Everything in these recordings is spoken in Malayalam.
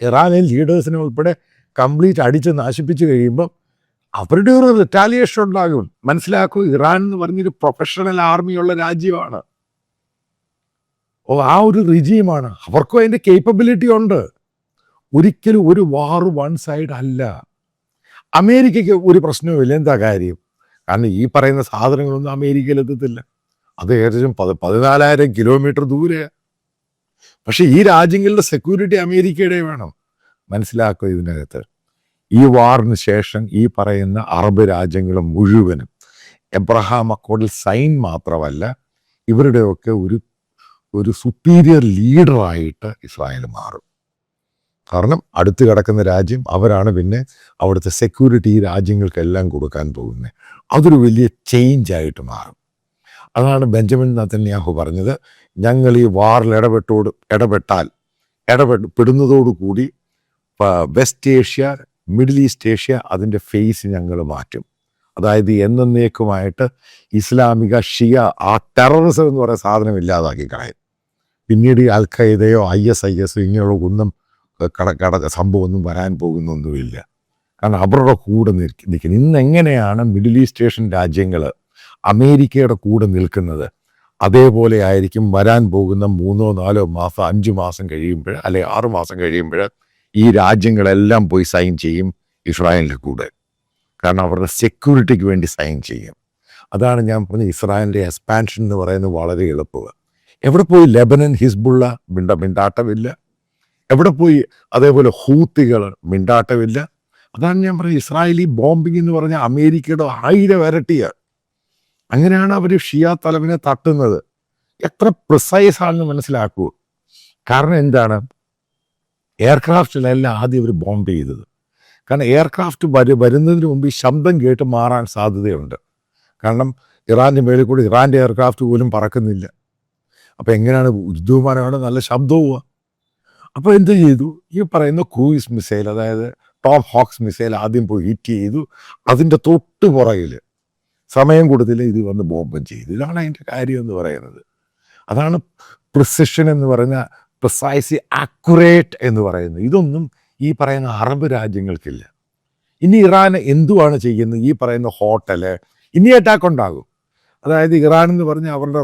ഇറാനിൽ ലീഡേഴ്സിനെ ഉൾപ്പെടെ കംപ്ലീറ്റ് അടിച്ച് നശിപ്പിച്ച് കഴിയുമ്പം അവരുടെ ഒരു റിറ്റാലിയേഷൻ ഉണ്ടാകും. മനസ്സിലാക്കൂ, ഇറാൻ എന്ന് പറഞ്ഞൊരു പ്രൊഫഷണൽ ആർമിയുള്ള രാജ്യമാണ്. ആ ഒരു റിജീമാണ്. അവർക്കും അതിൻ്റെ കേപ്പബിലിറ്റി ഉണ്ട്. ഒരിക്കലും ഒരു വാർ വൺ സൈഡ് അല്ല. അമേരിക്കയ്ക്ക് ഒരു പ്രശ്നവുമില്ല. എന്താ കാര്യം? കാരണം ഈ പറയുന്ന സാധനങ്ങളൊന്നും അമേരിക്കയിൽ എത്തത്തില്ല. അത് ഏകദേശം 14,000 കിലോമീറ്റർ ദൂരെയാണ്. പക്ഷെ ഈ രാജ്യങ്ങളുടെ സെക്യൂരിറ്റി അമേരിക്കയുടെ വേണം. മനസ്സിലാക്കുക, ഇതിനകത്ത് ഈ വാറിന് ശേഷം ഈ പറയുന്ന അറബ് രാജ്യങ്ങൾ മുഴുവനും എബ്രഹാം അക്കോർഡിൽ സൈൻ മാത്രമല്ല, ഇവരുടെയൊക്കെ ഒരു സുപ്പീരിയർ ലീഡറായിട്ട് ഇസ്രായേൽ മാറും. കാരണം അടുത്ത് കിടക്കുന്ന രാജ്യം അവരാണ്. പിന്നെ അവിടുത്തെ സെക്യൂരിറ്റി ഈ രാജ്യങ്ങൾക്കെല്ലാം കൊടുക്കാൻ പോകുന്നത്. അതൊരു വലിയ ചേഞ്ചായിട്ട് മാറും. അതാണ് ബെഞ്ചമിൻ നെതന്യാഹു പറഞ്ഞത്, ഞങ്ങൾ ഈ വാറിൽ ഇടപെടുന്നതോടുകൂടി West Asia, middle east Asia അതിൻ്റെ ഫേസ് ഞങ്ങൾ മാറ്റും. അതായത് എന്നേക്കുമായിട്ട് ഇസ്ലാമിക ഷിയ ആ ടെററിസം എന്ന് പറയുന്ന സാധനം ഇല്ലാതാക്കി കളയും. പിന്നീട് ഈ അൽ ഖൈദയോ ISIS ഇങ്ങനെയുള്ള ഒന്നും സംഭവമൊന്നും വരാൻ പോകുന്നൊന്നുമില്ല. കാരണം അവരുടെ കൂടെ നിൽക്കുന്നത്. ഇന്ന് എങ്ങനെയാണ് മിഡിൽ ഈസ്റ്റ് ഏഷ്യൻ രാജ്യങ്ങൾ അമേരിക്കയുടെ കൂടെ നിൽക്കുന്നത്, അതേപോലെ ആയിരിക്കും വരാൻ പോകുന്ന 3, 4 മാസം 5 മാസം കഴിയുമ്പോൾ, അല്ലെങ്കിൽ 6 മാസം കഴിയുമ്പോൾ ഈ രാജ്യങ്ങളെല്ലാം പോയി സൈൻ ചെയ്യും ഇസ്രായേലിൻ്റെ കൂടെ. കാരണം അവരുടെ സെക്യൂരിറ്റിക്ക് വേണ്ടി സൈൻ ചെയ്യും. അതാണ് ഞാൻ പറഞ്ഞ ഇസ്രായേലിൻ്റെ എക്സ്പാൻഷൻ എന്ന് പറയുന്നത് വളരെ എളുപ്പമാണ്. എവിടെ പോയി ലെബനൻ ഹിസ്ബുള്ള മിണ്ടാട്ടമില്ല. എവിടെ പോയി അതേപോലെ ഹൂത്തികൾ മിണ്ടാട്ടമില്ല. അതാണ് ഞാൻ പറഞ്ഞത്, ഇസ്രായേലി ബോംബിംഗ് എന്ന് പറഞ്ഞാൽ അമേരിക്കയുടെ 1000 ഇരട്ടിയാണ്. അങ്ങനെയാണ് അവർ ഷിയ തലവിനെ തട്ടുന്നത്. എത്ര പ്രിസൈസ് ആണെന്ന് മനസ്സിലാക്കൂ. കാരണം എന്താണ്, എയർക്രാഫ്റ്റിലെല്ലാം ആദ്യം അവർ ബോംബ് ചെയ്തത്. കാരണം എയർക്രാഫ്റ്റ് വരുന്നതിന് മുമ്പ് ഈ ശബ്ദം കേട്ട് മാറാൻ സാധ്യതയുണ്ട്. കാരണം ഇറാൻ്റെ മേളിൽ കൂടി ഇറാൻ്റെ എയർക്രാഫ്റ്റ് പോലും പറക്കുന്നില്ല. അപ്പോൾ എങ്ങനെയാണ് യുദ്ധവിമാനമാണ് നല്ല ശബ്ദവും. അപ്പോൾ എന്ത് ചെയ്തു, ഈ പറയുന്ന ക്രൂയിസ് മിസൈൽ, അതായത് ടോം ഹോക്സ് മിസൈൽ ആദ്യം പോയി ഹിറ്റ് ചെയ്തു. അതിൻ്റെ തൊട്ട് പുറകിൽ സമയം കൊടുത്തില്ല, ഇത് വന്ന് ബോംബം ചെയ്തു. ഇതാണ് അതിൻ്റെ കാര്യം എന്ന് പറയുന്നത്. അതാണ് പ്രിസിഷൻ എന്ന് പറയുന്ന, പ്രിസൈസ്ലി ആക്യുറേറ്റ് എന്ന് പറയുന്നത്. ഇതൊന്നും ഈ പറയുന്ന അറബ് രാജ്യങ്ങൾക്കില്ല. ഇനി ഇറാൻ എന്തുവാണ് ചെയ്യുന്നത്, ഈ പറയുന്ന ഹോട്ടല് ഇനി അറ്റാക്ക് ഉണ്ടാകും. അതായത് ഇറാൻ എന്ന് പറഞ്ഞാൽ അവരുടെ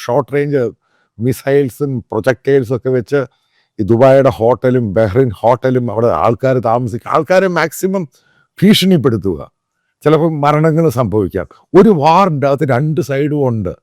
ഷോർട്ട് റേഞ്ച് മിസൈൽസും പ്രൊജക്ടൈൽസും ഒക്കെ വെച്ച് ഈ ദുബായിയുടെ ഹോട്ടലും ബഹ്റിൻ ഹോട്ടലും അവിടെ ആൾക്കാർ താമസിക്കുക, ആൾക്കാരെ മാക്സിമം ഭീഷണിപ്പെടുത്തുക. ചിലപ്പോൾ മരണങ്ങൾ സംഭവിക്കാം. ഒരു വാറിൻ്റെ അകത്ത് 2 സൈഡും ഉണ്ട്.